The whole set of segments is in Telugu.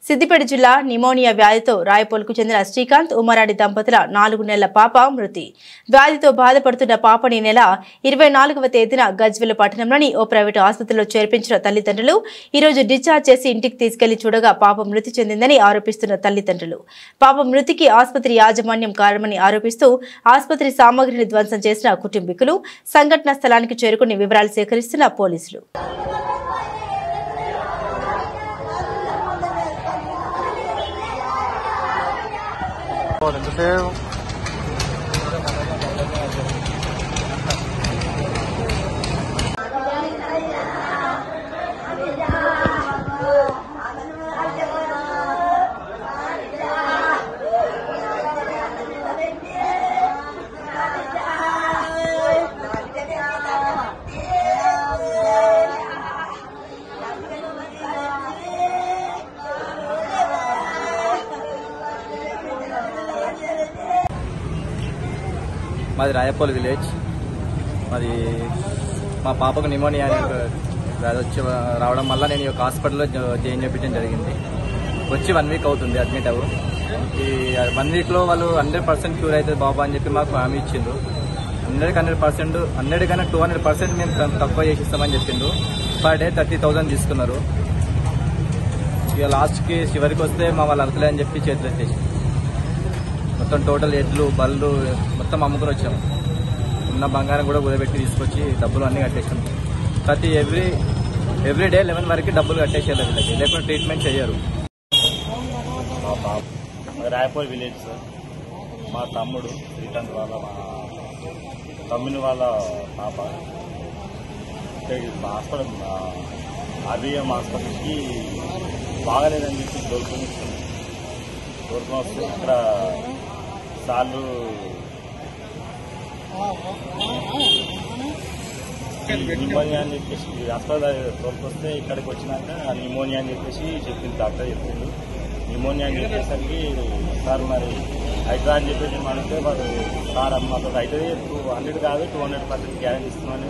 సిద్దిపేట జిల్లా నిమోనియా వ్యాధితో రాయపోల్కు చెందిన శ్రీకాంత్ ఉమరాడి దంపతుల 4 నెలల పాప మృతి. వ్యాధితో బాధపడుతున్న పాపని నెల 24వ తేదీన గజ్వేల్ పట్టణంలోని ఓ ప్రైవేటు ఆసుపత్రిలో చేర్పించిన తల్లిదండ్రులు ఈ రోజు డిశ్చార్జ్ చేసి ఇంటికి తీసుకెళ్లి చూడగా పాప మృతి చెందిందని ఆరోపిస్తున్న తల్లిదండ్రులు. పాప మృతికి ఆసుపత్రి యాజమాన్యం కారణమని ఆరోపిస్తూ ఆసుపత్రి సామగ్రిని ధ్వంసం చేసిన కుటుంబీకులు సంఘటనా స్థలానికి చేరుకుని వివరాలు సేకరిస్తున్న పోలీసులు. మాది రాయపోల్ విలేజ్. మాది మా పాపకు నిమోనియా వ్యాధి వచ్చి రావడం వల్ల నేను ఈ హాస్పిటల్లో జాయిన్ చేయించడం జరిగింది. వచ్చి 1 వీక్ అవుతుంది అడ్మిట్ అవ్వు. ఈ 1 వీక్లో వాళ్ళు 100% క్యూర్ అవుతుంది బాబా అని చెప్పి మాకు హామీ ఇచ్చిండు. 100% 100 కన్నా 200% మేము తక్కువ చేసిస్తామని చెప్పిండు. పర్ డే 30,000 తీసుకున్నారు. ఇక లాస్ట్కి చివరికి వస్తే మా వాళ్ళు అర్థలే అని చెప్పి చేతులు ఎత్తేసి మొత్తం టోటల్ ఎడ్లు బళ్ళు మొత్తం అమ్ముకుని వచ్చాము. ఉన్న బంగారం కూడా కుదబెట్టి తీసుకొచ్చి డబ్బులు అన్నీ కట్టేసాము. ఎవ్రీ డే 11 వరకు డబ్బులు కట్టేసేయాలి వీళ్ళకి, లేకపోతే ట్రీట్మెంట్ చేయరు. మా పాప రాయపూర్ విలేజ్ సార్. మా తమ్ముడు శ్రీకాంత్ వాళ్ళ మా తమ్ముని వాళ్ళ పాప హాస్పిటల్ ఆర్బీఎం హాస్పిటల్కి బాగాలేదని చెప్పి దొరుకుని వస్తే ఇక్కడ సార్లు నిమోనియా అని చెప్పేసి హాస్పిటల్ తోలుకొస్తే ఇక్కడికి వచ్చినాక నిమోనియా అని చెప్పేసి చెప్పింది, డాక్టర్ చెప్పిండు. నిమోనియా అని చెప్పేసరికి సార్ మరి అవుతుందా అని చెప్పేసి మనకే సార్ మాతో అవుతుంది 100 కాదు 200% గ్యారెంటీ ఇస్తున్నామని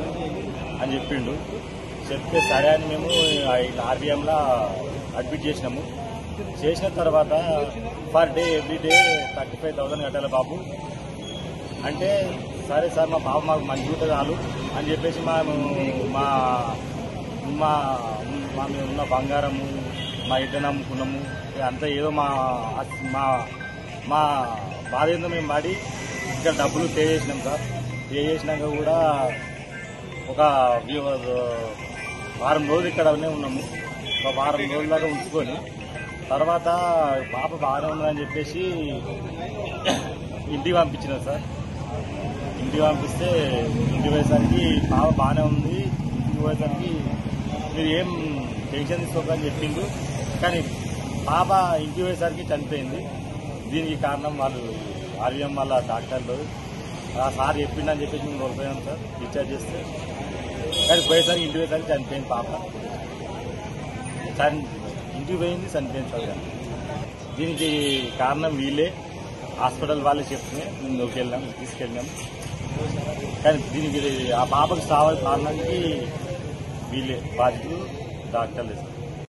అని చెప్పిండు. చెప్తే సరే అని మేము ఆర్బీఎంలో అడ్మిట్ చేసినాము. చేసిన తర్వాత పర్ డే ఎవ్రీ డే 35,000 కట్టాలి బాబు అంటే, సరే సార్ మా బాబు మాకు మంచి ఉంటుంది చాలు అని చెప్పేసి మా మీద ఉన్న బంగారము మా ఇద్దరు నమ్ముకున్నాము. అంతా ఏదో మా బాధ ఏందో మేము పడి ఇక్కడ డబ్బులు పే చేసినాం సార్. పే చేసినాక కూడా ఒక వారం రోజులు ఇక్కడనే ఉన్నాము. ఒక వారం రోజుల దాకా ఉంచుకొని తర్వాత పాప బాగానే ఉందని చెప్పేసి ఇంటికి పంపించినాం సార్. ఇంటికి పంపిస్తే ఇంటికి పోయేసరికి పాప బాగానే ఉంది. ఇంటికి పోయేసరికి మీరు ఏం టెన్షన్ తీసుకోకని చెప్పిండు. కానీ పాప ఇంటికి పోయేసరికి చనిపోయింది. దీనికి కారణం వాళ్ళు ఆర్బీఎం వాళ్ళ డాక్టర్లు సార్ చెప్పిండని చెప్పేసి మేము కోల్పోయాం సార్ డిశ్చార్జ్ చేస్తే. కానీ పోయేసరికి ఇంటికి పోయేసరికి చనిపోయింది పాప. ఇంటికి పోయింది చనిపోయింది సార్. దీనికి కారణం వీళ్ళే, హాస్పిటల్ వాళ్ళే చెప్తే మేము తీసుకెళ్ళాం. కానీ దీనికి ఆ పాపకు కారణానికి వీళ్ళే బాధ్యతలు డాక్టర్లే సార్.